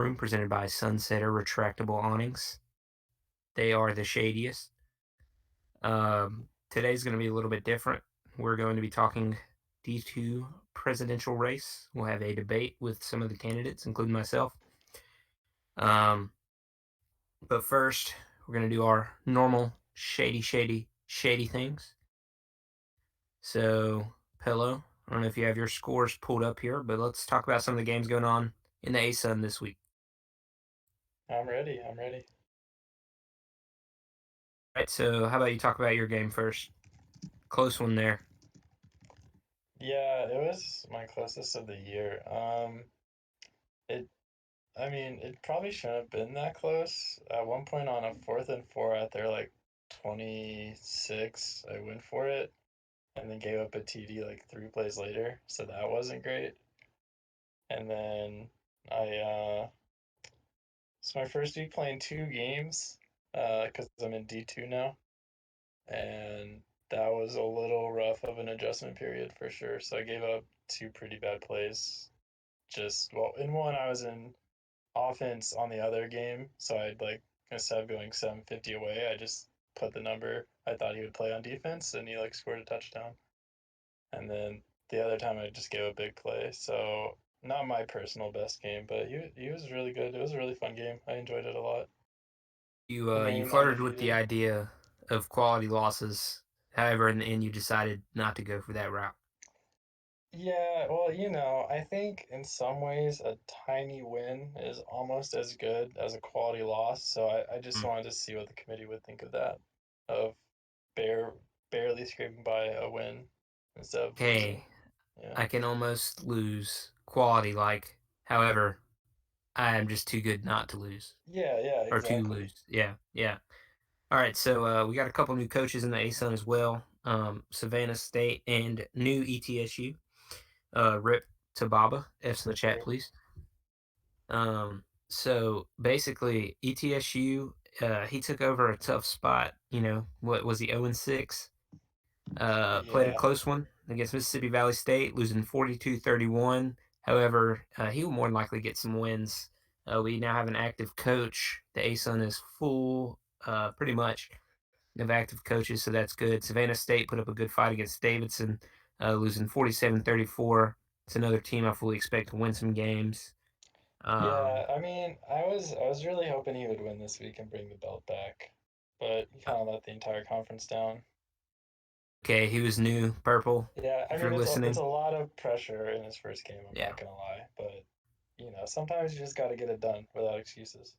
Room presented by Sunsetter Retractable Awnings. They are the shadiest. Today's going to be a little bit different. We're going to be talking D2 presidential race. We'll have a debate with some of the candidates, including myself. Um, but first, we're going to do our normal shady things. So, Pillow, I don't know if you have your scores pulled up here, but let's talk about some of the games going on in the ASUN this week. I'm ready. I'm ready. All right, so how about you talk about your game first? Close one there. Yeah, it was my closest of the year. It, I mean, it probably shouldn't have been that close. At one point on a 4th and 4 at their like 26, I went for it and then gave up a TD like 3 plays later, so that wasn't great. And then I it's my first week playing 2 games, because I'm in D2 now, and that was a little rough of an adjustment period for sure. So I gave up 2 pretty bad plays. Just well, in one I was in offense on the other game, so I'd like instead of going 750 away, I just put the number I thought he would play on defense, and he like scored a touchdown. And then the other time I just gave a big play. So not my personal best game, but he was really good. It was a really fun game. I enjoyed it a lot. You Remain flirted with the undefeated. idea of quality losses. However, in the end, you decided not to go for that route. Yeah, well, I think in some ways a tiny win is almost as good as a quality loss. So I just Mm. wanted to see what the committee would think of that, of bare, barely scraping by a win instead of losing. Hey, Yeah. I can almost lose quality like. However, I am just too good not to lose Yeah, yeah, or to exactly. lose. Yeah, yeah. All right, so we got a couple new coaches in the ASUN as well. Savannah State and new ETSU. Rip to Baba. F's in the chat, please. So basically, ETSU, he took over a tough spot. What was he, 0-6? Played a Yeah. close one against Mississippi Valley State, losing 42-31. However, he will more than likely get some wins. We now have an active coach. The ASUN is full, pretty much, of active coaches, so that's good. Savannah State put up a good fight against Davidson, losing 47-34. It's another team I fully expect to win some games. Yeah, Um, I mean, I was really hoping he would win this week and bring the belt back, but he kind of let the entire conference down. okay, he was new, Purple, Yeah, I if mean you're it's a listening. lot of pressure in his first game, I'm Yeah. not gonna lie, but sometimes you just got to get it done without excuses.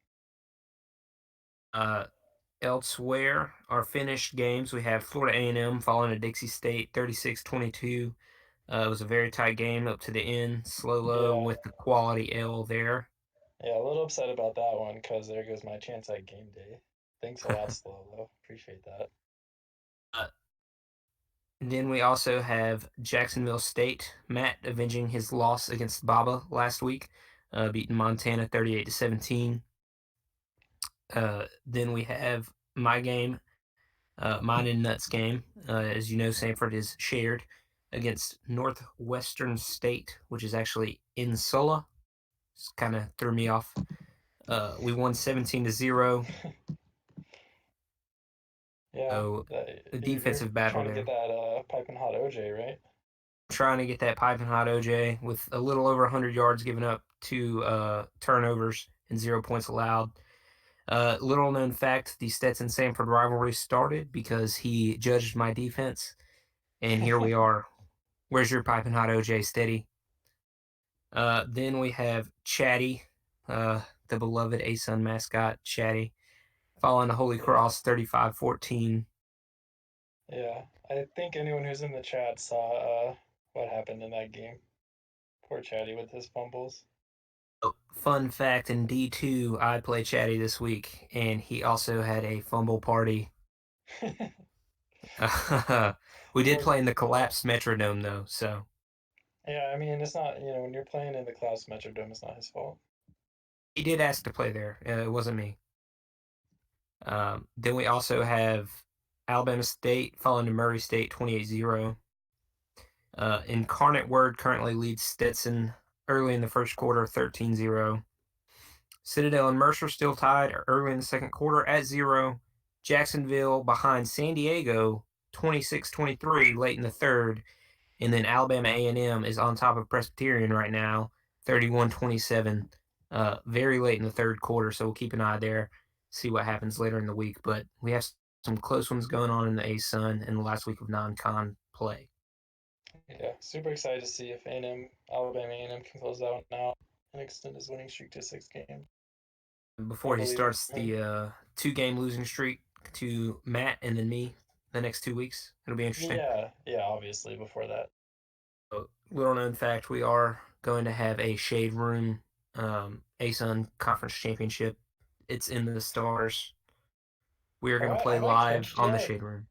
Uh, Elsewhere, our finished games, we have Florida A&M falling to Dixie State 36-22. It was a very tight game up to the end. Slow low Yeah, with the quality L there. yeah, a little upset about that one because there goes my chance at game day. Thanks a lot, Slow, though. Appreciate that. Uh, then we also have Jacksonville State, Matt avenging his loss against Baba last week, beating Montana 38-17. Then we have my game, mine and Nuts game. As you know, Sanford is shared against Northwestern State, which is actually in Sulla. Just kind of threw me off. We won 17-0. Yeah, So a you're defensive battle trying to get there. that piping hot OJ, right? Trying to get that piping hot OJ with a little over 100 yards given up, two turnovers, and 0 points allowed. Little known fact, the Stetson Sanford rivalry started because he judged my defense, and here we are. Where's your piping hot OJ steady? Then we have Chatty, the beloved ASUN mascot, Chatty, following the Holy Yeah, Cross 35-14. yeah. I think anyone who's in the chat saw what happened in that game. Poor Chatty with his fumbles. Oh, fun fact, in D2, I play Chatty this week, and he also had a fumble party. We did Well, play in the collapsed Metrodome, though, so yeah, I mean, it's not, when you're playing in the Klaus Metrodome, it's not his fault. he did ask to play there. It wasn't me. Then we also have Alabama State falling to Murray State 28-0. Incarnate Word currently leads Stetson early in the first quarter 13-0. Citadel and Mercer still tied early in the second quarter at 0. Jacksonville behind San Diego 26-23 late in the third. And then Alabama A&M is on top of Presbyterian right now 31-27 very late in the third quarter. So we'll keep an eye there, see what happens later in the week. But we have some close ones going on in the ASUN in the last week of non-con play. Yeah, super excited to see if Alabama A&M can close that one out and extend his winning streak to 6 games. I Before he believe in starts him. the 2-game losing streak to Matt and then me the next 2 weeks. It'll be interesting. Yeah, obviously before that. Little known fact, we are going to have a Shade Room ASUN Conference Championship. It's in the stars. We are going to play Have I live clinched on the yet? Shade Room.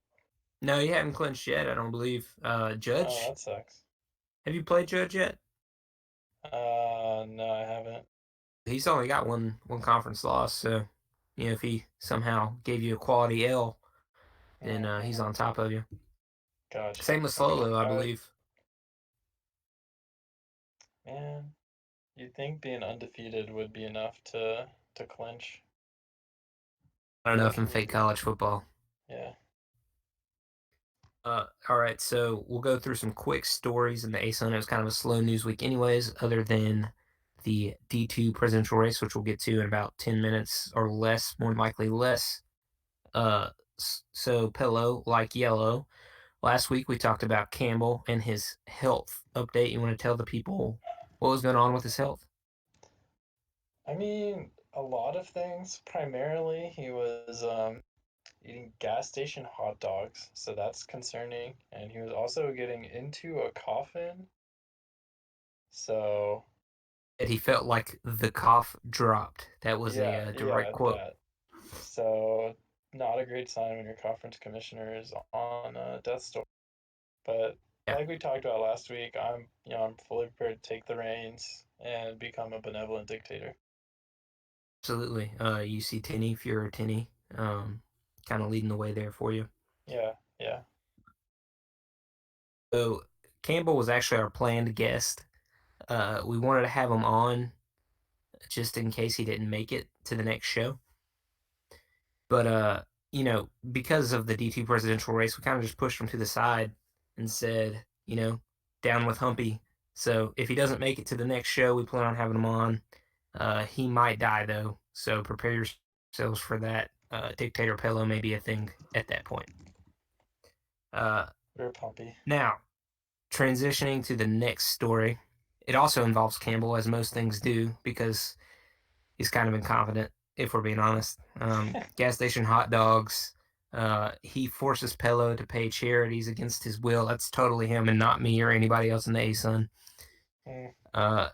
No, you haven't clinched yet, I don't believe. Oh, Judge, that sucks. have you played Judge yet? No, I haven't. He's only got one conference loss, so if he somehow gave you a quality L, then he's on top of you. Gotcha. Same with Okay. Solo, I believe. Man, you'd think being undefeated would be enough to clinch. Not enough in Working with fake college football. yeah. All right, so we'll go through some quick stories in the ASUN. It was kind of a slow news week, anyways, other than the D2 presidential race, which we'll get to in about 10 minutes or less, more than likely less. So Pillow, like yellow. Last week we talked about Campbell and his health update. You want to tell the people what was going on with his health? I mean, a lot of things. Primarily, he was eating gas station hot dogs, so that's concerning. And he was also getting into a coffin. So, That he felt like the cough dropped. That was a direct yeah, quote. that. So, not a great sign when your conference commissioner is on death's door. But Yeah, like we talked about last week, I'm fully prepared to take the reins and become a benevolent dictator. absolutely. You see Tinny, Fuhrer Tinny, kind of leading the way there for you. Yeah, yeah. So Campbell was actually our planned guest. We wanted to have him on just in case he didn't make it to the next show. But because of the D2 presidential race, we kind of just pushed him to the side and said, down with Humpy. So if he doesn't make it to the next show, we plan on having him on. He might die though, so prepare yourselves for that. Dictator Pillow may be a thing at that point. Uh, You're a puppy. Now, transitioning to the next story, it also involves Campbell, as most things do, because he's kind of incompetent, if we're being honest. Gas station hot dogs. He forces Pello to pay charities against his will. That's totally him and not me or anybody else in the ASUN. Mm. Uh,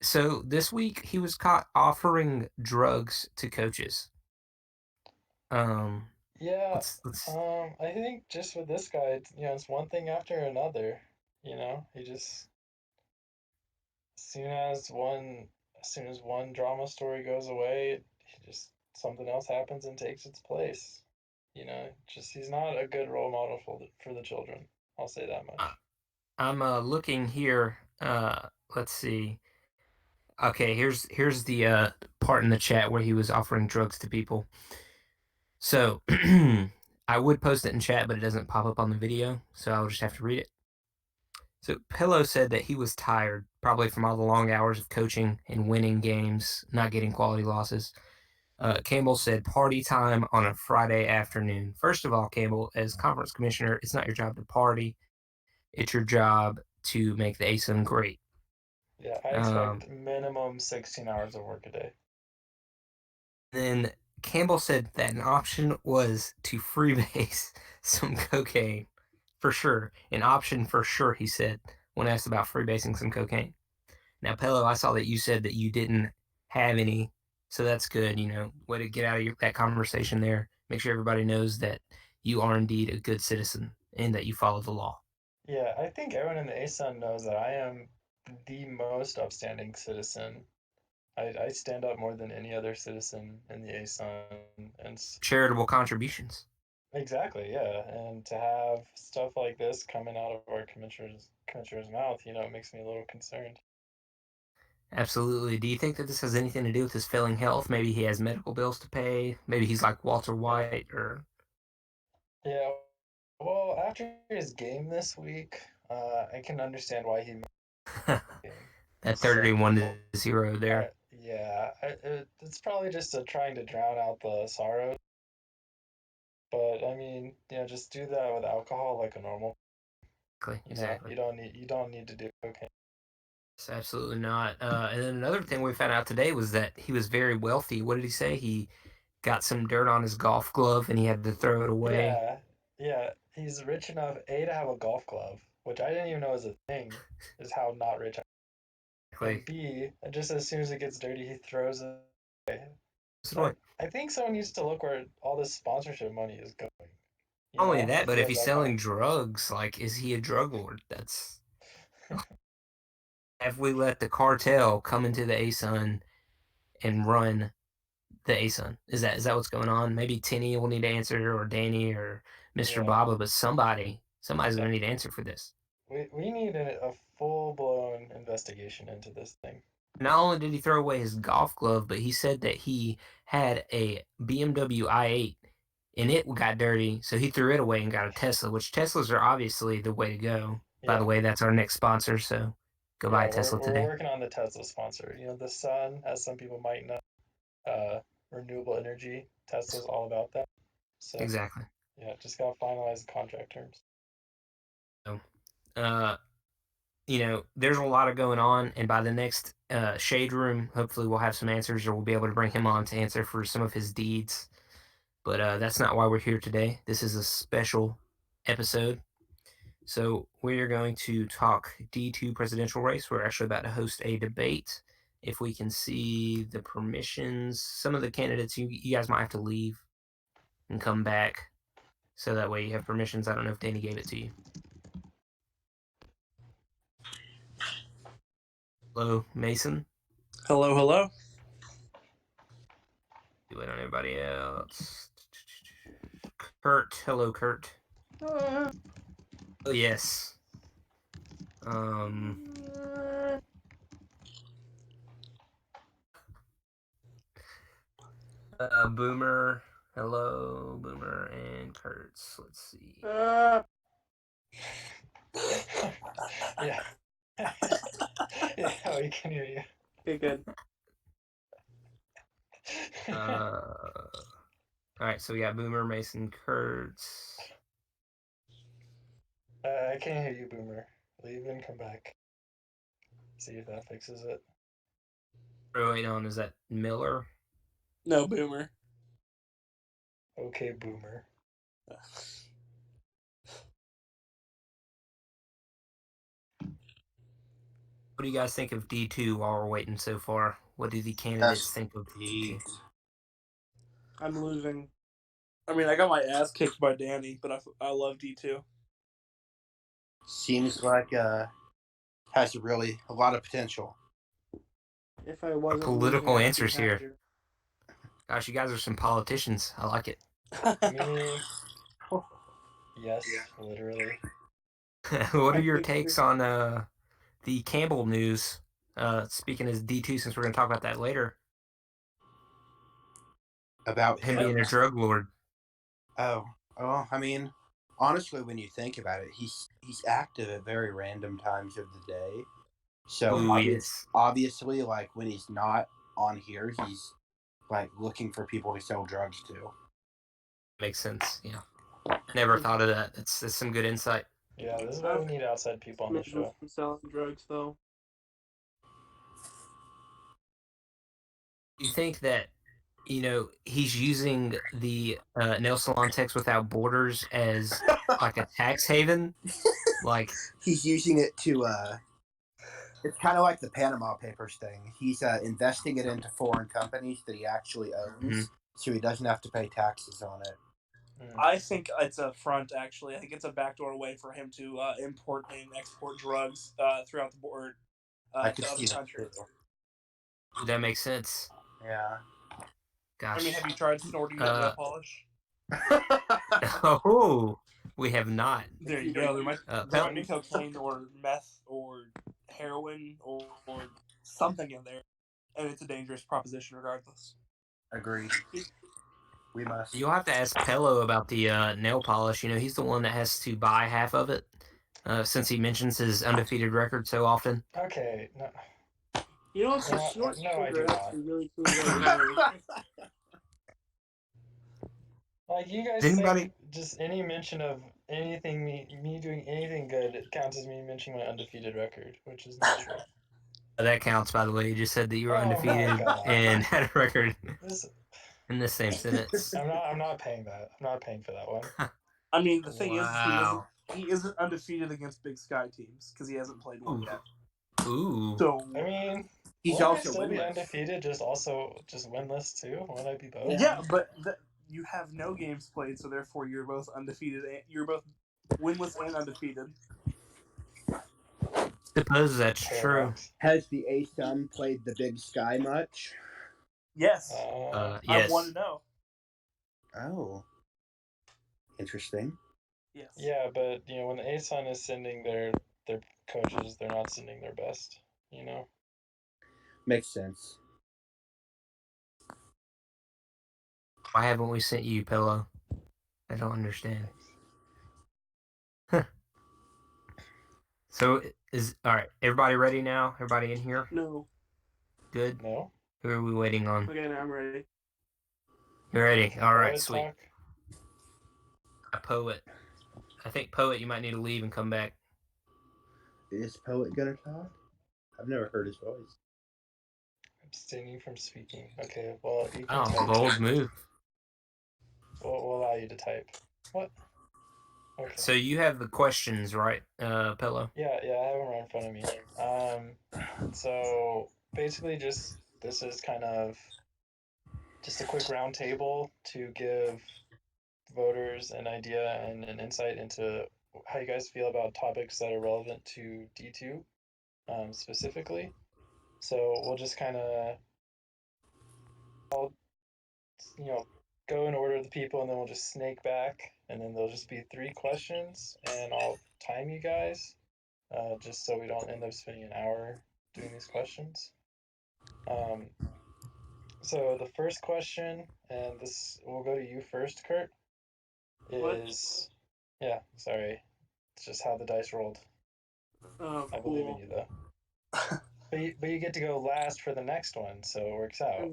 so this week he was caught offering drugs to coaches. Um, Yeah, let's I think just with this guy, it's one thing after another. He just as soon as one as soon as one drama story goes away, he just something else happens and takes its place. Just he's not a good role model for the children. I'll say that uh, much. I'm looking here. Let's see. Okay, here's the part in the chat where he was offering drugs to people. So I would post it in chat, but it doesn't pop up on the video, so I'll just have to read it. So Pillow said that he was tired, probably from all the long hours of coaching and winning games, not getting quality losses. Campbell said party time on a Friday afternoon. First of all, Campbell, as conference commissioner, it's not your job to party. It's your job to make the ASUN great. Yeah, I Um, expect minimum 16 hours of work a day. then Campbell said that an option was to freebase some cocaine for sure. An option for sure, he said, when asked about freebasing some cocaine. Now, Pello, I saw that you said that you didn't have any, so that's good. Way to get out of that conversation there. Make sure everybody knows that you are indeed a good citizen and that you follow the law. Yeah, I think everyone in the ASUN knows that I am the most upstanding citizen. I stand up more than any other citizen in the ASUN, and Charitable contributions. exactly, yeah. And to have stuff like this coming out of our commissioner's mouth, it makes me a little concerned. Absolutely. Do you think that this has anything to do with his failing health? Maybe he has medical bills to pay. Maybe he's like Walter Yeah. White or Yeah. Well, after his game this week, I can understand why he missed the game. that So, 31-0 there. yeah, it's probably just trying to drown out the sorrow. But I mean, just do that with alcohol like a normal. Exactly. You don't need to do cocaine. It's absolutely not. And then another thing we found out today was that he was very wealthy. What did he say? He got some dirt on his golf glove and he had to throw it away. Yeah, yeah. He's rich enough A to have a golf glove, which I didn't even know was a thing. Is how not rich. And Exactly. B, just as soon as it gets dirty, he throws it away. So I think someone needs to look where all this sponsorship money is going. not only I that, but feel if like he's that kind selling drugs, like, is he a drug lord? That's have we let the cartel come into the ASUN and run the ASUN? Is that what's going on? Maybe Tinny will need to answer, or Danny, or Mr. yeah. Baba, but somebody's Yeah. gonna need to answer for this. We need a full blown investigation into this thing. Not only did he throw away his golf glove, but he said that he had a BMW i8 and it got dirty, so he threw it away and got a Tesla, which Teslas are obviously the way to go. By the Yeah. way, that's our next sponsor, so go buy Yeah, a Tesla we're today. working on the Tesla sponsor. The sun, as some people might know, renewable energy. Tesla's all about that. So Exactly. yeah, just gotta finalize the contract terms. So, uh, there's a lot of going on, and by the next Shade Room, hopefully we'll have some answers, or we'll be able to bring him on to answer for some of his deeds. But that's not why we're here today. This is a special episode. So we're going to talk D2 presidential race. We're actually about to host a debate. If we can see the permissions, some of the candidates, you guys might have to leave and come back. So that way you have permissions. I don't know if Danny gave it to you. Hello, Mason. Hello, hello. Do it on everybody else. Kurt. Hello, Kurt. Oh, yes. Boomer. Hello, Boomer and Kurtz. Let's see. Yeah. Yeah, we can hear you. Okay, good. All right, so we got Boomer, Mason, Kurtz. I can't hear you, Boomer. Leave and come back. See if that fixes it. Oh, wait, on, is that Miller? No, Boomer. Okay, Boomer. What do you guys think of D2 while we're waiting so far? What do the candidates think of D2? I'm losing. I mean, I got my ass kicked by Danny, but I love D2. Seems like has really a lot of potential. If I wasn't Political losing, answers here. Gosh, you guys are some politicians. I like it. Me? Yes, literally. What are your takes on the Campbell news? Speaking as D2, since we're going to talk about that later. About him being a drug lord. Oh, I mean, honestly, when you think about it, he's active at very random times of the day. So obviously, like when he's not on here, he's like looking for people to sell drugs to. Makes sense. Yeah, never thought of that. That's some good insight. Yeah, this is why we need outside people on the show. From selling drugs, though. You think that he's using the Nail Salon Techs Without Borders as like a tax haven? Like he's using it to it's kind of like the Panama Papers thing. He's investing it into foreign companies that he actually owns, so he doesn't have to pay taxes on it. I think it's a front, actually. I think it's a backdoor way for him to import and export drugs throughout the board to other countries. That makes sense. Yeah. Gosh. I mean, have you tried snorting nail polish? Oh, we have not. There you go. There might be cocaine or meth or heroin or something in there, and it's a dangerous proposition regardless. Agreed. We must. You'll have to ask Pello about the nail polish. He's the one that has to buy half of it, since he mentions his undefeated record so often. Okay, no, Some no, snort no, I do sugar not. actually really cleans out your nose. Like, you guys Anybody- think just any mention of anything, me doing anything good, it counts as me mentioning my undefeated record, which is not true. That counts, by the way. You just said that you were Oh my undefeated God. and had a record This, in the same sentence. I'm not paying that. I'm not paying for that one. I mean, the thing Wow. is, he isn't undefeated against Big Sky teams because he hasn't played one Ooh. yet. Ooh. So I mean, He's won't I also still be winless. undefeated, just winless too? Won't I be both? yeah, but you have no games played, so therefore you're both undefeated. You're both winless and undefeated. Suppose that's true. Paradox. Has the A-Sun played the Big Sky much? Yes, Yes. I'm 1-0. Oh. Interesting. Yes. Yeah, but when the A-Sun is sending their coaches, they're not sending their best. Makes sense. Why haven't we sent you, Pillow? I don't understand. So, all right, everybody ready now? Everybody in here? No. Good? No. Who are we waiting on? Okay, now I'm ready. You're ready? All right, Poet sweet. talk? A poet. I think Poet, you might need to leave and come back. Is Poet gonna talk? I've never heard his voice. Abstaining from speaking. Okay, well, you can Oh, type. bold move. We'll allow you to type. What? Okay. So you have the questions, right, Pillow? Yeah, I have them right in front of me. So basically, this is kind of just a quick round table to give voters an idea and an insight into how you guys feel about topics that are relevant to D2, specifically. So we'll just kind of, go in order of the people, and then we'll just snake back, and then there'll just be 3 questions, and I'll time you guys, just so we don't end up spending an hour doing these questions. So the first question, and this will go to you first, Kurt, is yeah, sorry, it's just how the dice rolled. Oh, I believe in cool. you though. But you get to go last for the next one, so it works out.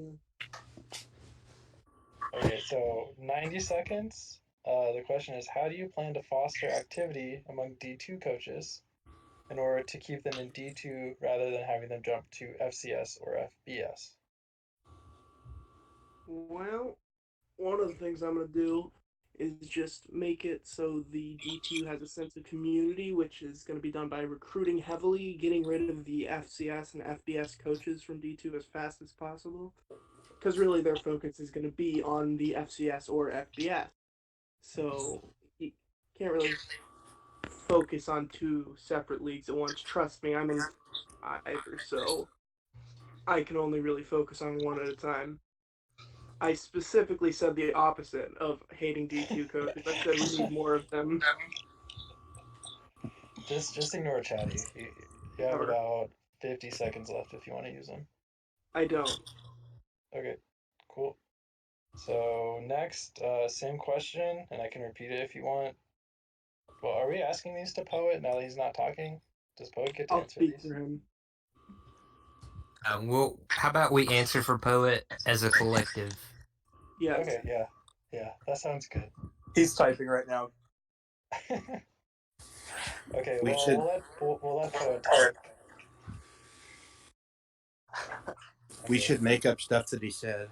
Okay, so 90 seconds. The question is, how do you plan to foster activity among D2 coaches in order to keep them in D2 rather than having them jump to FCS or FBS? Well, one of the things I'm going to do is just make it so the D2 has a sense of community, which is going to be done by recruiting heavily, getting rid of the FCS and FBS coaches from D2 as fast as possible. Because really their focus is going to be on the FCS or FBS. So you can't really focus on 2 separate leagues at once. Trust me, I'm in either, so I can only really focus on one at a time. I specifically said the opposite of hating D2 coaches. I said we need more of them. Just ignore Chatty. You have about 50 seconds left if you want to use them. I don't. Okay, cool. So next, same question, and I can repeat it if you want. Well, are we asking these to Poet now that he's not talking? Does Poet get to I'll answer speak these? for him. Well, how about we answer for Poet as a collective? Yes. Okay, yeah, that sounds good. He's typing right now. Okay, We well, should- we'll let Poet type. We should make up stuff that he said.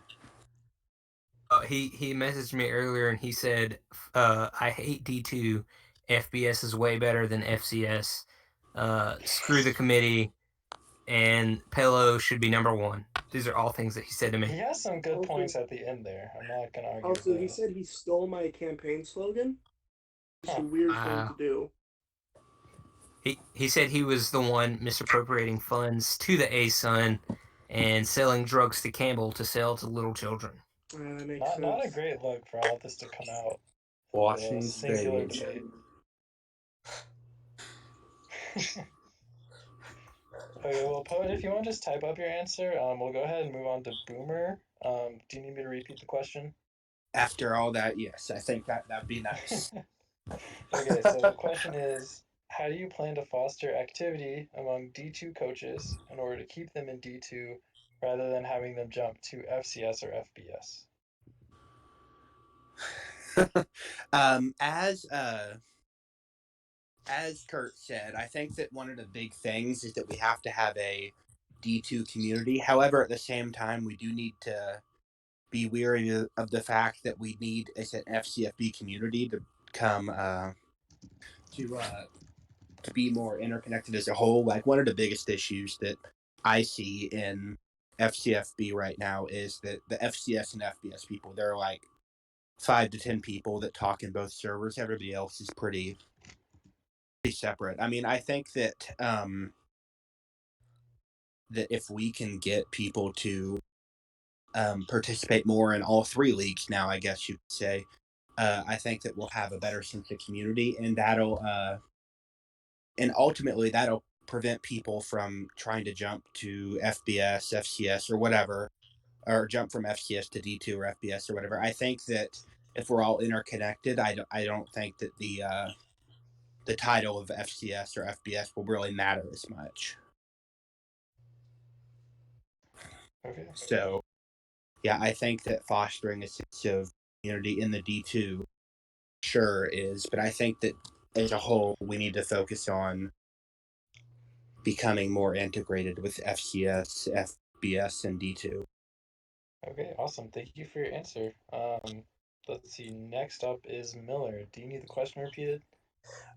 He messaged me earlier and he said, I hate D2. FBS is way better than FCS. Screw the committee. And Pelo should be number 1. These are all things that he said to He me. has some good Also- points at the end there. I'm not gonna argue. Also, with he that. said he stole my campaign slogan. It's Huh. a weird thing to do. He said he was the one misappropriating funds to the A-Sun and selling drugs to Campbell to sell to little children. That makes sense. Not a great look for all this to come out. Washington Singular State. debate. Okay, well, Poet, if you want to just type up your answer, we'll go ahead and move on to Boomer. Do you need me to repeat the question? After all that, yes, I think that'd be nice. Okay, so the question is, how do you plan to foster activity among D2 coaches in order to keep them in D2 rather than having them jump to FCS or FBS? um, as uh, as Kurt said, I think that one of the big things is that we have to have a D2 community. However, at the same time, we do need to be wary of the fact that we need as an FCFB community to come to be more interconnected as a whole. Like one of the biggest issues that I see in FCFB right now is that the FCS and FBS people, they're like 5 to 10 people that talk in both servers. Everybody else is pretty separate. I mean, I think that if we can get people to participate more in all three leagues now, I guess you could say, I think that we'll have a better sense of community, and ultimately that'll prevent people from trying to jump to FBS, FCS, or whatever, or jump from FCS to D2 or FBS or whatever. I think that if we're all interconnected, I don't think that the title of FCS or FBS will really matter as much. Okay. So, yeah, I think that fostering a sense of community in the D2 sure is, but I think that as a whole, we need to focus on becoming more integrated with FCS, FBS, and D2. Okay, awesome. Thank you for your answer. Let's see. Next up is Miller. Do you need the question repeated?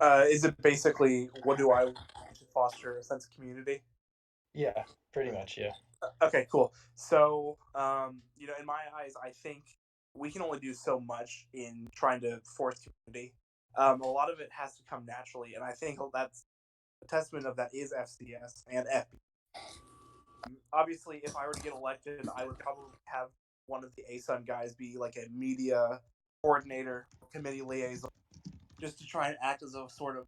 Is it basically what do I want to foster a sense of community? Yeah, pretty much. Yeah. Okay, cool. So, in my eyes, I think we can only do so much in trying to force community. A lot of it has to come naturally, and I think that's a testament of that is FCS and FB. Obviously, if I were to get elected, I would probably have one of the ASUN guys be like a media coordinator, committee liaison, just to try and act as a sort of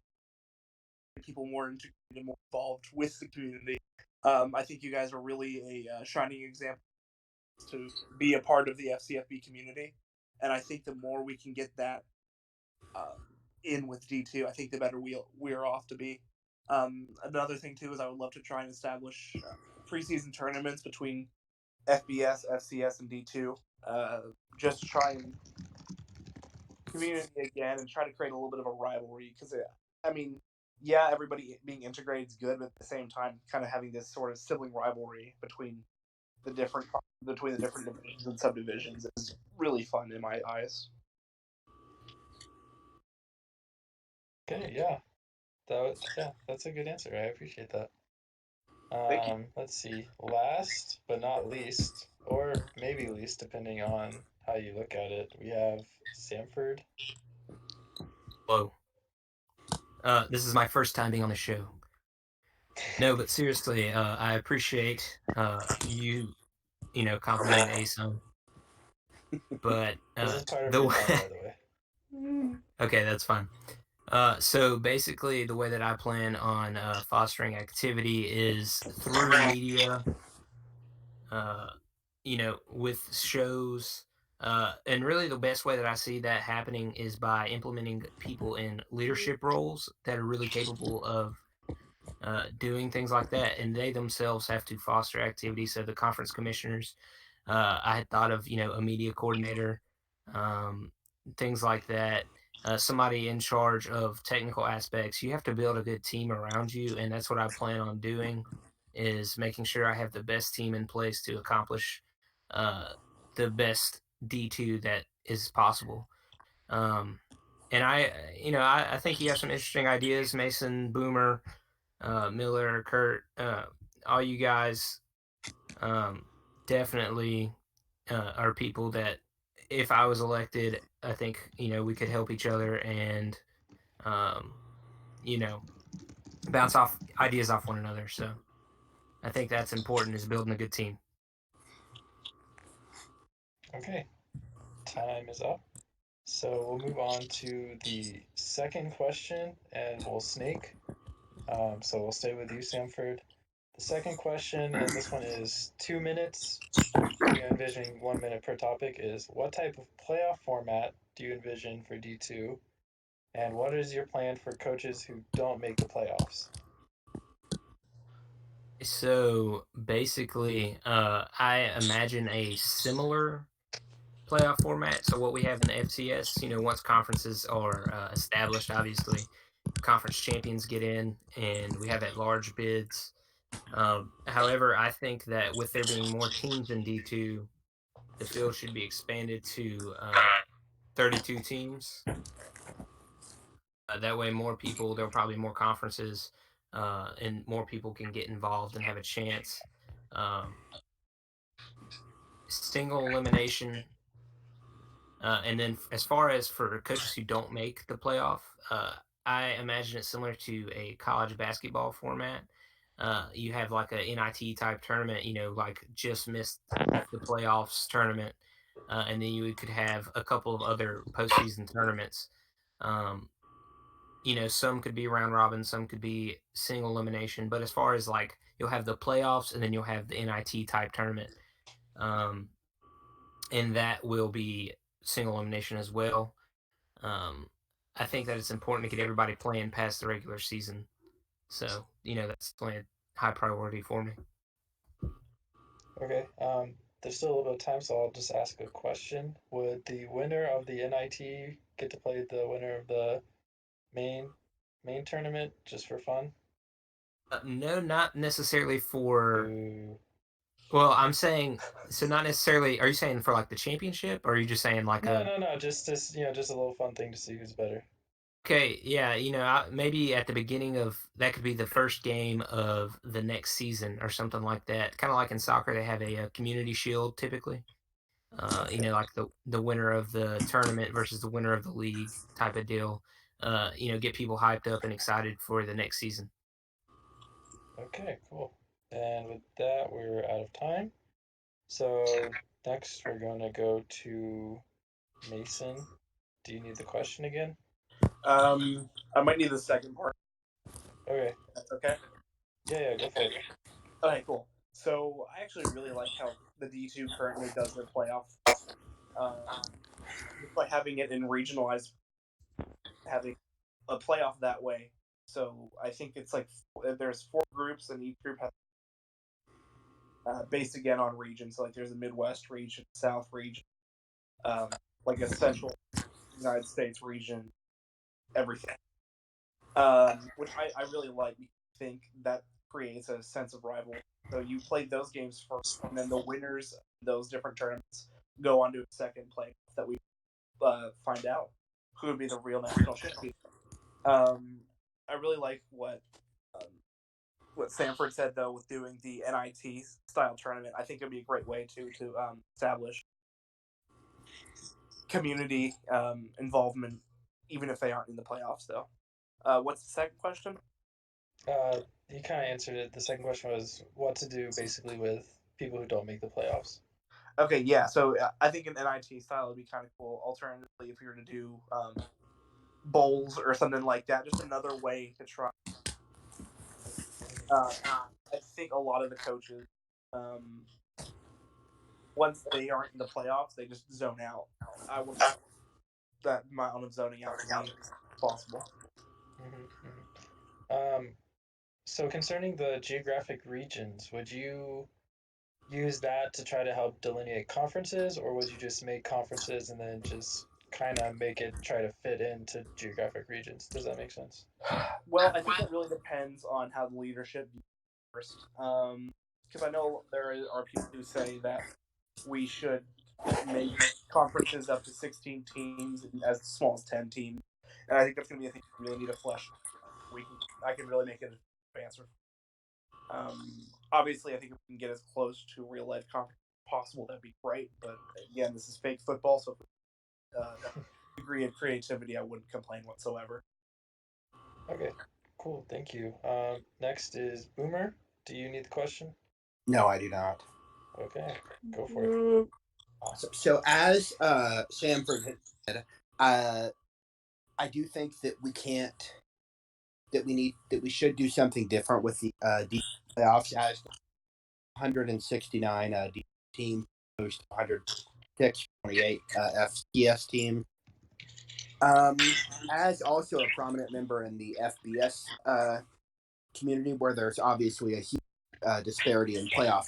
people more integrated, more involved with the community. I think you guys are really a shining example to be a part of the FCFB community, and I think the more we can get that in with D2, I think the better we're off to be. Another thing too is I would love to try and establish preseason tournaments between FBS, FCS, and D2, just to try and community again and try to create a little bit of a rivalry. Because I mean, yeah, everybody being integrated is good, but at the same time, kind of having this sort of sibling rivalry between the different divisions and subdivisions is really fun in my eyes. Okay. Yeah. That's a good answer. I appreciate that. Thank you. Let's see. Last but not least, or maybe least, depending on how you look at it, we have Samford. Hello. This is my first time being on the show. No, but seriously, I appreciate you complimenting ASUN. But This is part of the your way time, by the way. okay, that's fine. So basically, the way that I plan on fostering activity is through media, with shows. And really, the best way that I see that happening is by implementing people in leadership roles that are really capable of doing things like that, and they themselves have to foster activity. So the conference commissioners, I had thought of a media coordinator, um, things like that. Somebody in charge of technical aspects. You have to build a good team around you, and that's what I plan on doing. Is making sure I have the best team in place to accomplish uh, the best D2 that is possible. Um, and I think you have some interesting ideas, Mason, Boomer, Miller, Kurt, all you guys um, definitely are people that, if I was elected, I think we could help each other and um, you know bounce off ideas off one another. So I think that's important, is building a good team. Okay, time is up. So we'll move on to the second question, and we'll snake. So we'll stay with you, Samford. The second question, and this one is 2 minutes. Envisioning 1 minute per topic, is what type of playoff format do you envision for D2? And what is your plan for coaches who don't make the playoffs? So basically, I imagine a similar playoff format. So what we have in the FCS, once conferences are established, obviously, conference champions get in, and we have at large bids. However, I think that with there being more teams in D2, the field should be expanded to 32 teams. That way, more people, there will probably be more conferences, and more people can get involved and have a chance. Single elimination. And then, as far as for coaches who don't make the playoff, I imagine it's similar to a college basketball format. You have like a NIT type tournament, like just missed the playoffs tournament, and then you could have a couple of other postseason tournaments. Um, some could be round robin, some could be single elimination. But as far as like you'll have the playoffs, and then you'll have the NIT type tournament, um, and that will be single elimination as well. Um, I think that it's important to get everybody playing past the regular season. So, that's playing high priority for me. Okay. There's still a little bit of time, so I'll just ask a question. Would the winner of the NIT get to play the winner of the main main tournament just for fun? No, not necessarily for. Ooh. Well, I'm saying so. Not necessarily. Are you saying for like the championship, or are you just saying like No, a? no, no. Just just a little fun thing to see who's better. Okay, yeah, maybe at the beginning of that could be the first game of the next season or something like that. Kind of like in soccer, they have a community shield typically. Okay. Like the winner of the tournament versus the winner of the league type of deal. Get people hyped up and excited for the next season. Okay, cool. And with that, we're out of time. So next, we're going to go to Mason. Do you need the question again? I might need the second part. Okay. That's okay. Yeah, go for it. Okay, cool. So I actually really like how the D2 currently does their playoffs. Just by having it in regionalized, having a playoff that way. So I think it's like there's 4 groups, and each group has based again on region. So like there's a Midwest region, South region, like a Central United States region, everything. Which I really like. I think that creates a sense of rivalry. So you play those games first, and then the winners of those different tournaments go on to a second playoff that we find out who would be the real national champion. I really like what Sanford said though with doing the NIT style tournament. I think it'd be a great way to establish community involvement, even if they aren't in the playoffs. Though, what's the second question? You kind of answered it. The second question was what to do basically with people who don't make the playoffs. Okay, yeah. So I think an NIT style would be kind of cool. Alternatively, if you were to do bowls or something like that, just another way to try. I think a lot of the coaches, once they aren't in the playoffs, they just zone out. I want that amount of zoning out to me if possible. So concerning the geographic regions, would you use that to try to help delineate conferences, or would you just make conferences and then just kind of make it try to fit into geographic regions? Does that make sense? Well, I think that really depends on how the leadership first. Because I know there are people who say that we should make conferences up to 16 teams and as small as 10 teams, and I think that's going to be a thing we really need to flesh. I can really make it an answer. Obviously, I think if we can get as close to a real life conference as possible, that'd be great. But again, this is fake football, so degree of creativity, I wouldn't complain whatsoever. Okay, cool. Thank you. Next is Boomer. Do you need the question? No, I do not. Okay, go for it. Awesome. So as Sanford said, I do think that we should do something different with the playoffs as 169 team opposed to 106 28 FCS team. As also a prominent member in the FBS community, where there's obviously a huge disparity in playoff,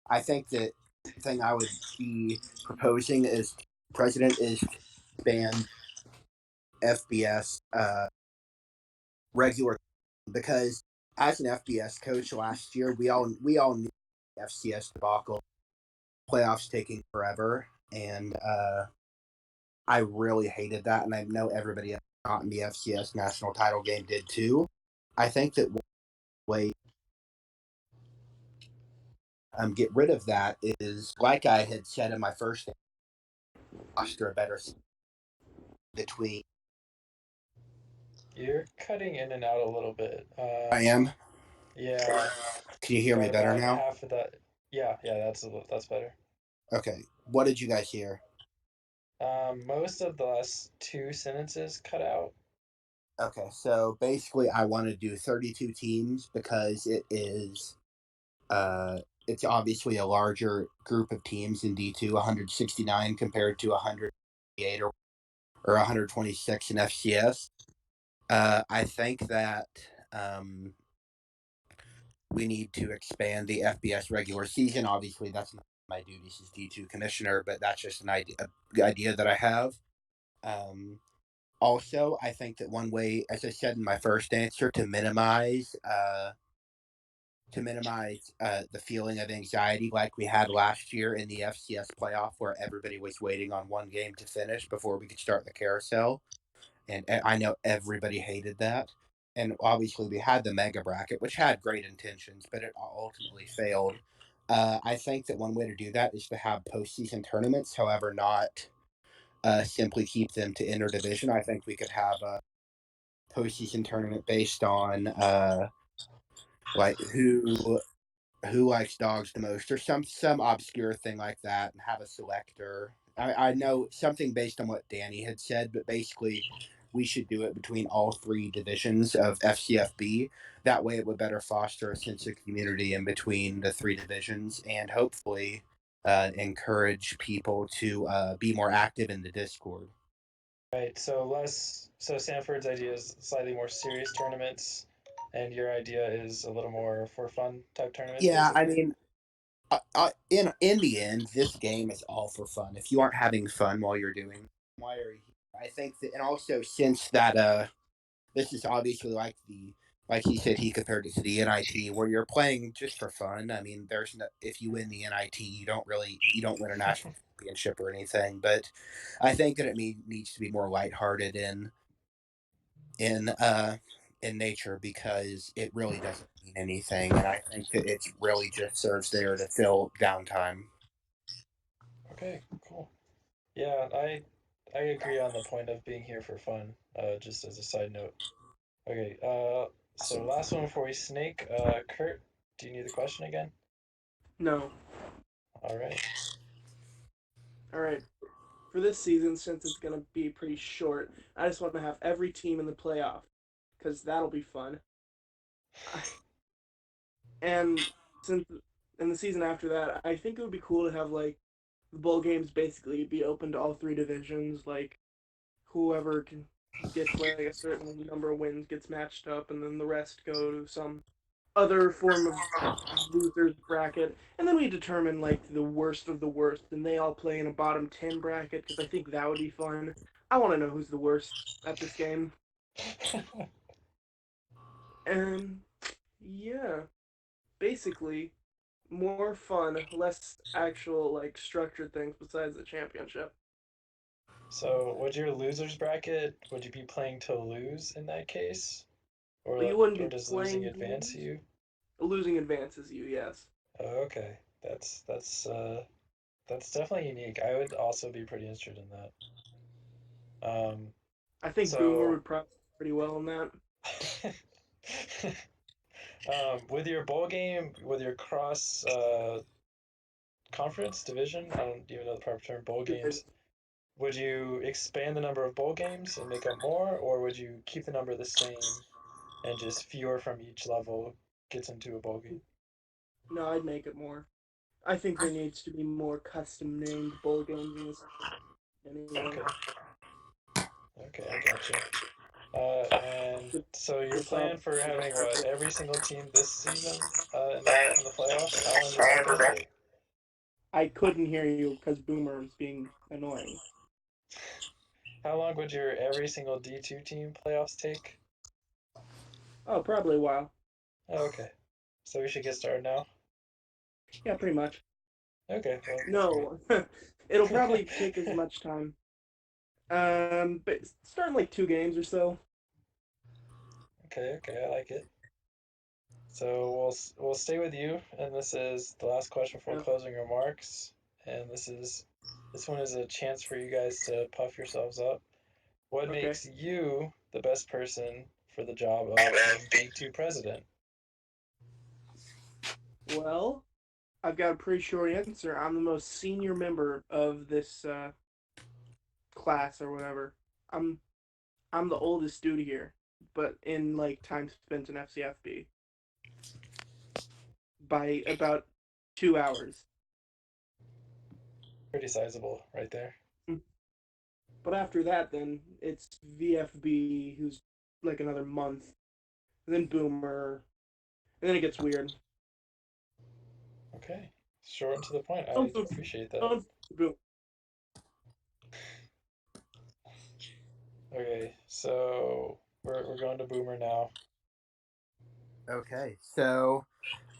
I think that the thing I would be proposing is president is to ban FBS regular, because as an FBS coach last year, we all knew FCS debacle, playoffs taking forever, and I really hated that, and I know everybody else not in the FCS national title game did too. I think that one way get rid of that is, like I had said in my first, foster a better between. You're cutting in and out a little bit. I am. Yeah. Can you hear me Got better about now? half of that. Yeah, that's better. Okay. What did you guys hear? Most of the last two sentences cut out. Okay, so basically, I want to do 32 teams because it's obviously a larger group of teams in D2, 169 compared to 108 or 126 in FCS. I think that we need to expand the FBS regular season. Obviously, that's not my duties as D2 commissioner, but that's just an idea that I have. Also, I think that one way, as I said in my first answer, to minimize the feeling of anxiety like we had last year in the FCS playoff, where everybody was waiting on one game to finish before we could start the carousel, and I know everybody hated that. And obviously, we had the mega bracket, which had great intentions, but it ultimately failed. I think that one way to do that is to have postseason tournaments, however, not simply keep them to interdivision. I think we could have a postseason tournament based on like who likes dogs the most, or some obscure thing like that, and have a selector. I know something based on what Danny had said, but basically we should do it between all three divisions of FCFB. That way it would better foster a sense of community in between the three divisions, and hopefully encourage people to be more active in the Discord. Right. So Sanford's idea is slightly more serious tournaments, and your idea is a little more for fun type tournaments, Yeah, I basically. mean, in the end, this game is all for fun. If you aren't having fun while you're doing, why are you here? I think that, and also since that this is obviously like he said, he compared it to the NIT, where you're playing just for fun. I mean, there's no, if you win the NIT, you don't win a national championship or anything. But I think that it needs to be more lighthearted in uh in nature, because it really doesn't mean anything, and I think that it really just serves there to fill downtime. Okay, cool. Yeah, I agree on the point of being here for fun. Just as a side note. Okay. So last one before we snake. Kurt, do you need the question again? No. All right. All right. For this season, since it's going to be pretty short, I just want to have every team in the playoff because that'll be fun. And since in the season after that, I think it would be cool to have like the bowl games basically be open to all three divisions. Like whoever gets like a certain number of wins gets matched up, and then the rest go to some other form of losers bracket, and then we determine like the worst of the worst, and they all play in a bottom 10 bracket because I think that would be fun. I want to know who's the worst at this game. And yeah, basically more fun, less actual like structured things besides the championship. So, would your losers bracket, would you be playing to lose in that case? Or But you wouldn't or be does losing playing to advance lose. you? Losing advances you, yes. Oh, okay. That's definitely unique. I would also be pretty interested in that. I think Boomer So would probably do pretty well in that. with your bowl game, with your cross conference division, I don't even know the proper term, bowl games. Would you expand the number of bowl games and make up more, or would you keep the number the same and just fewer from each level gets into a bowl game? No, I'd make it more. I think there needs to be more custom named bowl games in this. Anyway, Okay, I gotcha. And good, so your good plan problem. for having what every single team this season in the playoffs? How long does that plan take? I couldn't hear you because Boomer is being annoying. How long would your every single D2 team playoffs take? Oh, probably a while. Oh, okay, so we should get started now. Yeah, pretty much. Okay, well that's No, it'll great. probably take as much time. But starting like 2 games or so. Okay, I like it. So we'll stay with you, and this is the last question for Yeah. closing remarks. And this one is a chance for you guys to puff yourselves up. What Okay. makes you the best person for the job of being D2 president? Well, I've got a pretty short answer. I'm the most senior member of this class or whatever. I'm I'm the oldest dude here, but in like time spent in FCFB by about 2 hours. Pretty sizable right there. But after that, then it's VFB, who's like another month, and then Boomer, and then it gets weird. Okay, short and to the point. I Don't vote for, appreciate that. don't vote for Boomer. Okay, so we're going to Boomer now. Okay, so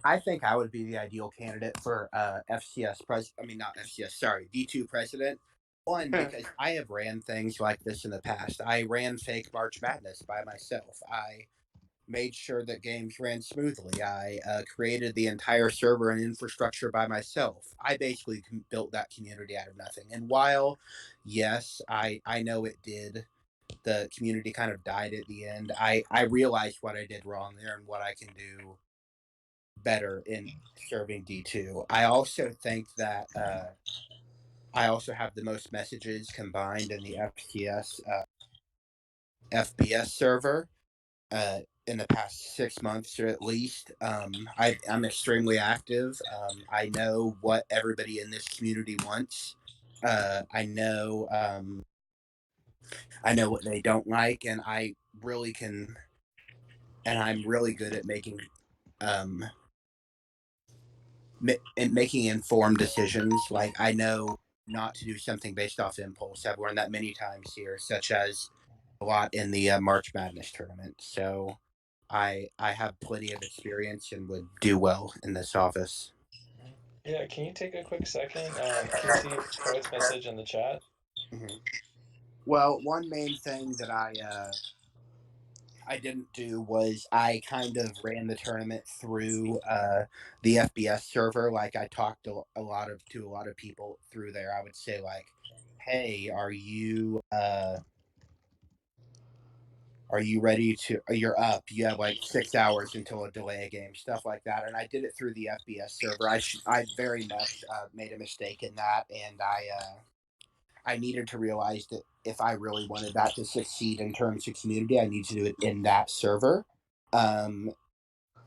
I think I would be the ideal candidate for FCS president. I mean, not FCS. Sorry, D2 president. One, because I have ran things like this in the past. I ran fake March Madness by myself. I made sure that games ran smoothly. I created the entire server and infrastructure by myself. I basically built that community out of nothing. And while, yes, I know it did, the community kind of died at the end. I realized what I did wrong there and what I can do better in serving D2. I also think that I also have the most messages combined in the FBS server in the past 6 months or at least. I'm extremely active. I know what everybody in this community wants. I know I know what they don't like, and I really can, and I'm really good at um, making informed decisions. Like I know not to do something based off impulse. I've learned that many times here, such as a lot in the March Madness tournament. So I have plenty of experience and would do well in this office. Yeah, can you take a quick second? Can you see Troy's message in the chat? Mhm. Well, one main thing that I didn't do was I kind of ran the tournament through the FBS server. Like I talked a lot of to a lot of people through there. I would say like, "Hey, are you ready to? You're up. You have like 6 hours until a delay game, stuff like that." And I did it through the FBS server. I very much made a mistake in that, and I needed to realize that if I really wanted that to succeed in terms of community, I need to do it in that server. Um,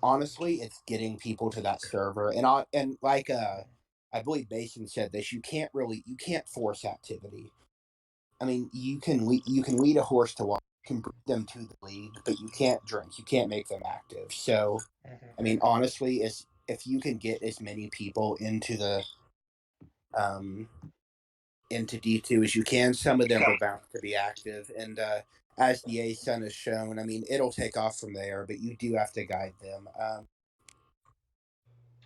Honestly, it's getting people to that server, and like I believe Mason said this. You can't force activity. I mean, you can lead a horse to water, you can bring them to the lead, but you can't drink. You can't make them active. So, I Hmm. mean, honestly, is if you can get as many people um into D2 as you can, some of them are bound to be active, and as the A Sun has shown, I mean, it'll take off from there, but you do have to guide them.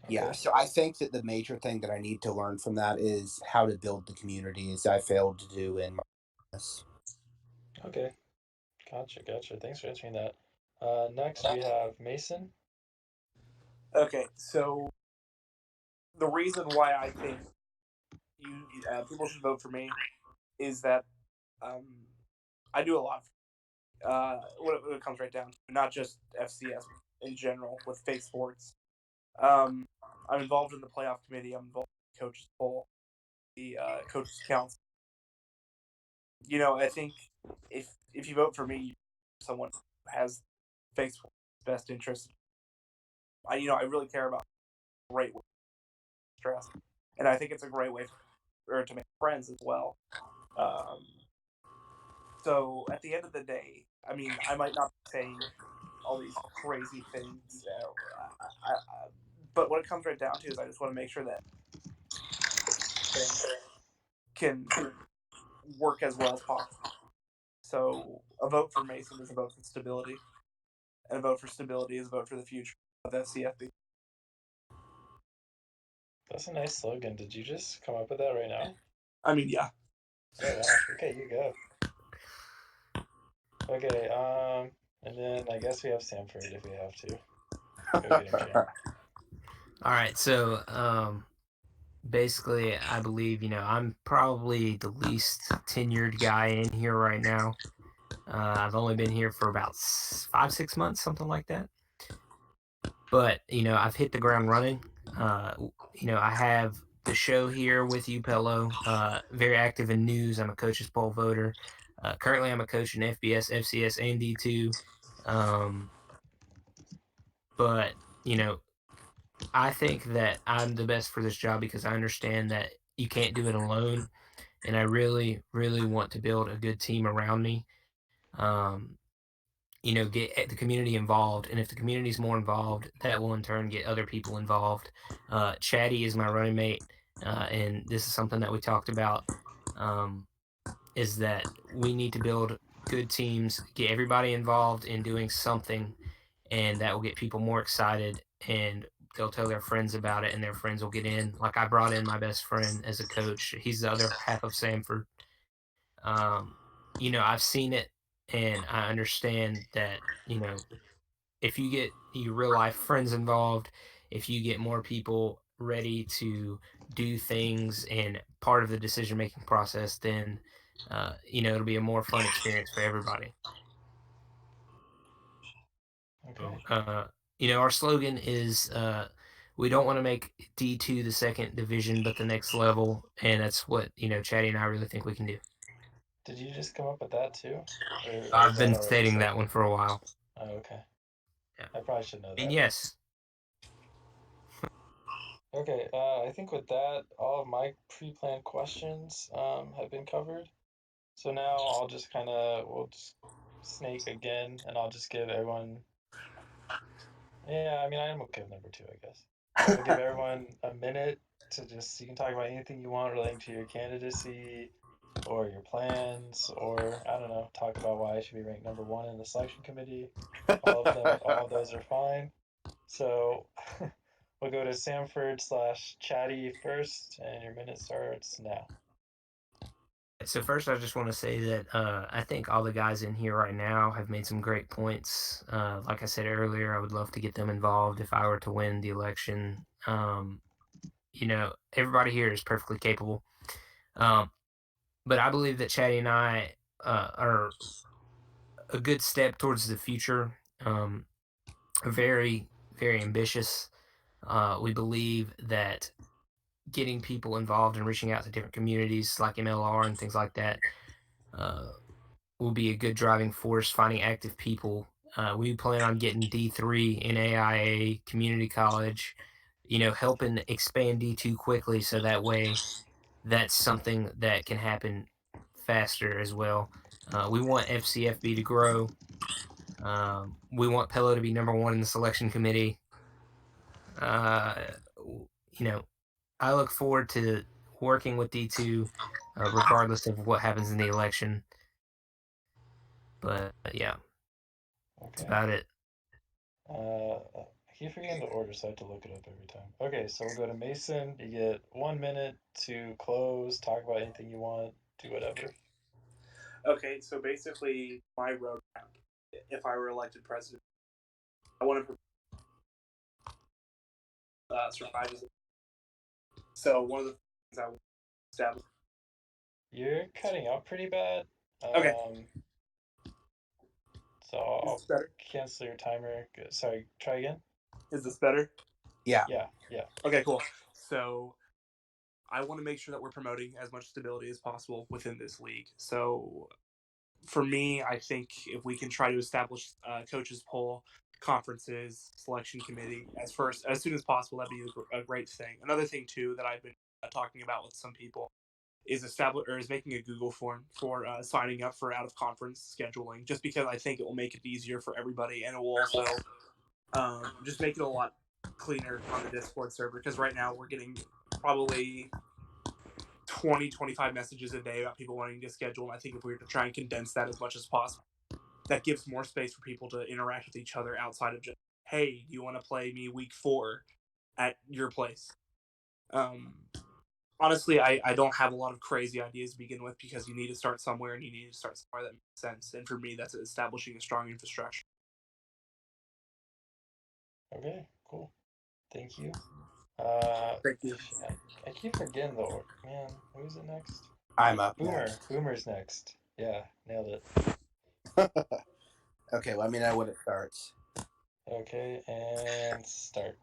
Yeah, Okay, so I think that the major thing that I need to learn from that is how to build the community, as I failed to do in my business. okay, gotcha. Thanks for answering that. Next we have Mason. Okay, so the reason why I think people should vote for me is that um, I do a lot. When it comes right down to it, not just FCS in general with fake sports. Um, I'm involved in the playoff committee. I'm involved in the coaches poll, the coaches council. I think if you vote for me, someone who has fake sports best interest. I really care about great way to stress, and I think it's a great way to make friends as well. So at the end of the day, I mean, I might not be saying all these crazy things, but what it comes right down to is I just want to make sure that things can work as well as possible. So a vote for Mason is a vote for stability, and a vote for stability is a vote for the future of FCFB. That's a nice slogan. Did you just come up with that right now? I mean, yeah. Oh, wow. Okay, you go. Okay, and then I guess we have Samford if we have to. Go get him, Chan. All right, so basically, I believe I'm probably the least tenured guy in here right now. I've only been here for about 5-6 months, something like that. But I've hit the ground running. I have the show here with you, Pello. Very active in news. I'm a coach's poll voter. Currently, I'm a coach in FBS, FCS, and D2. But I think that I'm the best for this job because I understand that you can't do it alone, and I really, really want to build a good team around me. Get the community involved, and if the community is more involved, that will in turn get other people involved. Chatty is my running mate, and this is something that we talked about. Is that we need to build good teams, get everybody involved in doing something, and that will get people more excited, and they'll tell their friends about it, and their friends will get in. Like I brought in my best friend as a coach. He's the other half of Samford. I've seen it, and I understand that if you get your real life friends involved, if you get more people ready to do things and part of the decision making process, then it'll be a more fun experience for everybody. Okay. Our slogan is we don't want to make D2 the second division, but the next level, and that's what Chatty and I really think we can do. Did you just come up with that too? Or I've is been that already stating said? that one for a while. Oh, okay. Yeah. I probably should know that. And yes. Okay, I think with that, all of my pre-planned questions have been covered. So now we'll just snake again, and I'll just give everyone. Yeah, I mean, I am okay with number 2, I guess. So we'll give everyone a minute to you can talk about anything you want relating to your candidacy or your plans, or I don't know, talk about why I should be ranked number 1 in the selection committee. All of those are fine. So we'll go to Samford/Chatty first, and your minute starts now. So first, I just want to say that I think all the guys in here right now have made some great points. Like I said earlier, I would love to get them involved if I were to win the election. Everybody here is perfectly capable. But I believe that Chatty and I are a good step towards the future. Very, very ambitious. We believe that getting people involved and reaching out to different communities like MLR and things like that will be a good driving force. Finding active people. We plan on getting D3 in AIA community college. Helping expand D2 quickly so that way that's something that can happen faster as well. We want FCFB to grow. We want Pello to be number 1 in the selection committee. I look forward to working with D2, regardless of what happens in the election. But yeah, that's about it. I keep forgetting the order, so I have to look it up every time. Okay, so we'll go to Mason. You get 1 minute to close, talk about anything you want, do whatever. Okay, so basically, my roadmap, if I were elected president, I want to survive as a. So one of the things I would establish. You're cutting out pretty bad. Okay. So I'll cancel your timer. Sorry, try again. Is this better? Yeah. Okay, cool. So I want to make sure that we're promoting as much stability as possible within this league. So for me, I think if we can try to establish coaches poll conferences, selection committee as soon as possible. That'd be a great thing. Another thing too that I've been talking about with some people is making a Google form for signing up for out of conference scheduling. Just because I think it will make it easier for everybody, and it will also just make it a lot cleaner on the Discord server. Because right now we're getting probably 20-25 messages a day about people wanting to schedule, and I think if we were to try and condense that as much as possible, that gives more space for people to interact with each other outside of just, hey, do you want to play me week 4 at your place? Honestly, I don't have a lot of crazy ideas to begin with, because you need to start somewhere, and you need to start somewhere that makes sense. And for me, that's establishing a strong infrastructure. Okay, cool. Thank you. Thank you. I keep forgetting though. Man, who's it next? I'm up. Boomer. Next. Boomer's next. Yeah, nailed it. Okay, let me know when it starts. Okay, and start.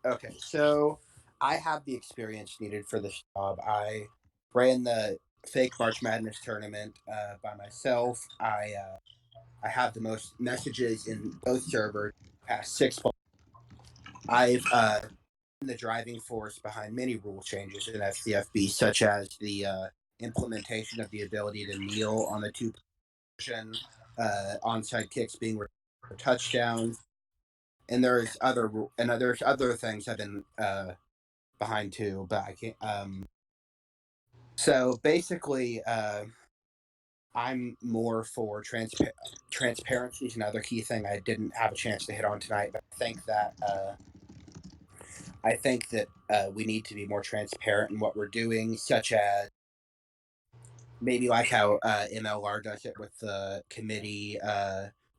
Okay, so I have the experience needed for this job. I ran the fake March Madness tournament by myself. I have the most messages in both servers past 6 months. I've been the driving force behind many rule changes in FCFB, such as the implementation of the ability to kneel on the 2 position, onside kicks being for touchdowns, and there's other things I've been behind too, but I can't. So basically, I'm more for transparency is another key thing I didn't have a chance to hit on tonight. But I think that we need to be more transparent in what we're doing, such as maybe like how MLR does it with the committee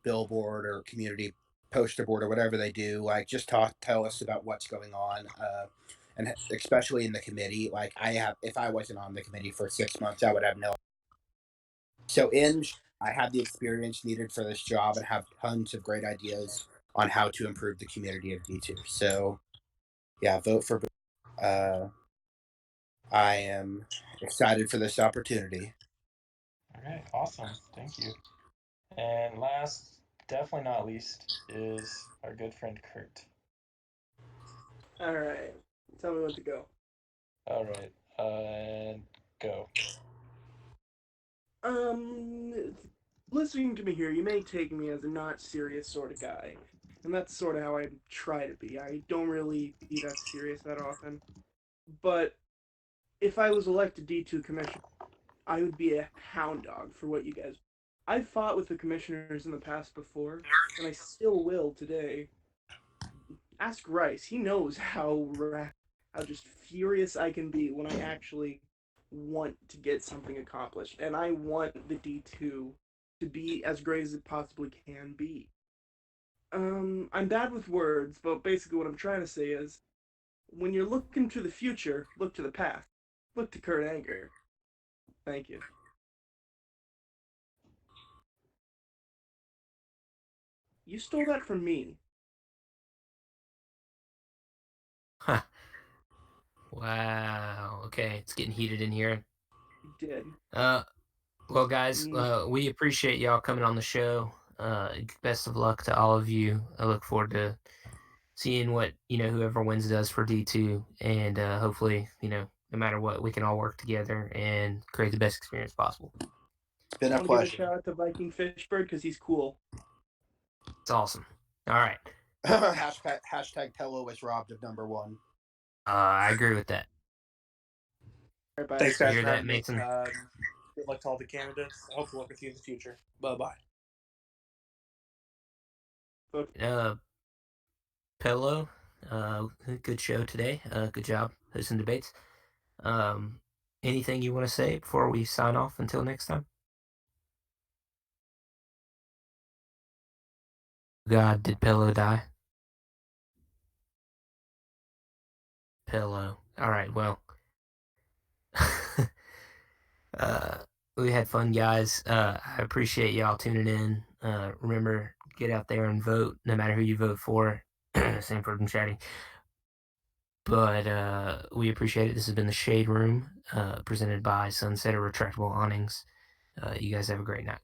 billboard or community poster board or whatever they do. Like, just tell us about what's going on. And especially in the committee, like if I wasn't on the committee for 6 months, I would have no. So I have the experience needed for this job and have tons of great ideas on how to improve the community of D2. So, yeah, vote for. I am excited for this opportunity. All right, awesome. Thank you. And last, definitely not least, is our good friend Kurt. All right, tell me when to go. All right, go. Listening to me here, you may take me as a not serious sort of guy, and that's sort of how I try to be. I don't really be that serious that often, but if I was elected D2 commissioner, I would be a hound dog for what you guys. I've fought with the commissioners in the past before, and I still will today. Ask Rice; he knows how just furious I can be when I actually want to get something accomplished, and I want the D2 to be as great as it possibly can be. I'm bad with words, but basically what I'm trying to say is, when you're looking to the future, look to the past. Look to Kurt Angle. Thank you. You stole that from me. Huh. Wow. Okay, it's getting heated in here. You did. Well, guys, we appreciate y'all coming on the show. Best of luck to all of you. I look forward to seeing what whoever wins does for D2, and hopefully, no matter what, we can all work together and create the best experience possible. It's been a pleasure. Give a shout out to Viking Fishbird because he's cool. It's awesome. All right. Hashtag Pello was robbed of number 1. I agree with that. All right, bye. Thanks, guys, hear for that, having me. Mason? Good luck to all the candidates. I hope to work with you in the future. Bye-bye. Pello, good show today. Good job hosting debates. Anything you want to say before we sign off until next time? God, did Pello die? Pello. All right, well. We had fun, guys. I appreciate y'all tuning in. Remember, get out there and vote, no matter who you vote for. Sanford and chatting. But we appreciate it. This has been the Shade Room, presented by Sunsetter Retractable Awnings. You guys have a great night.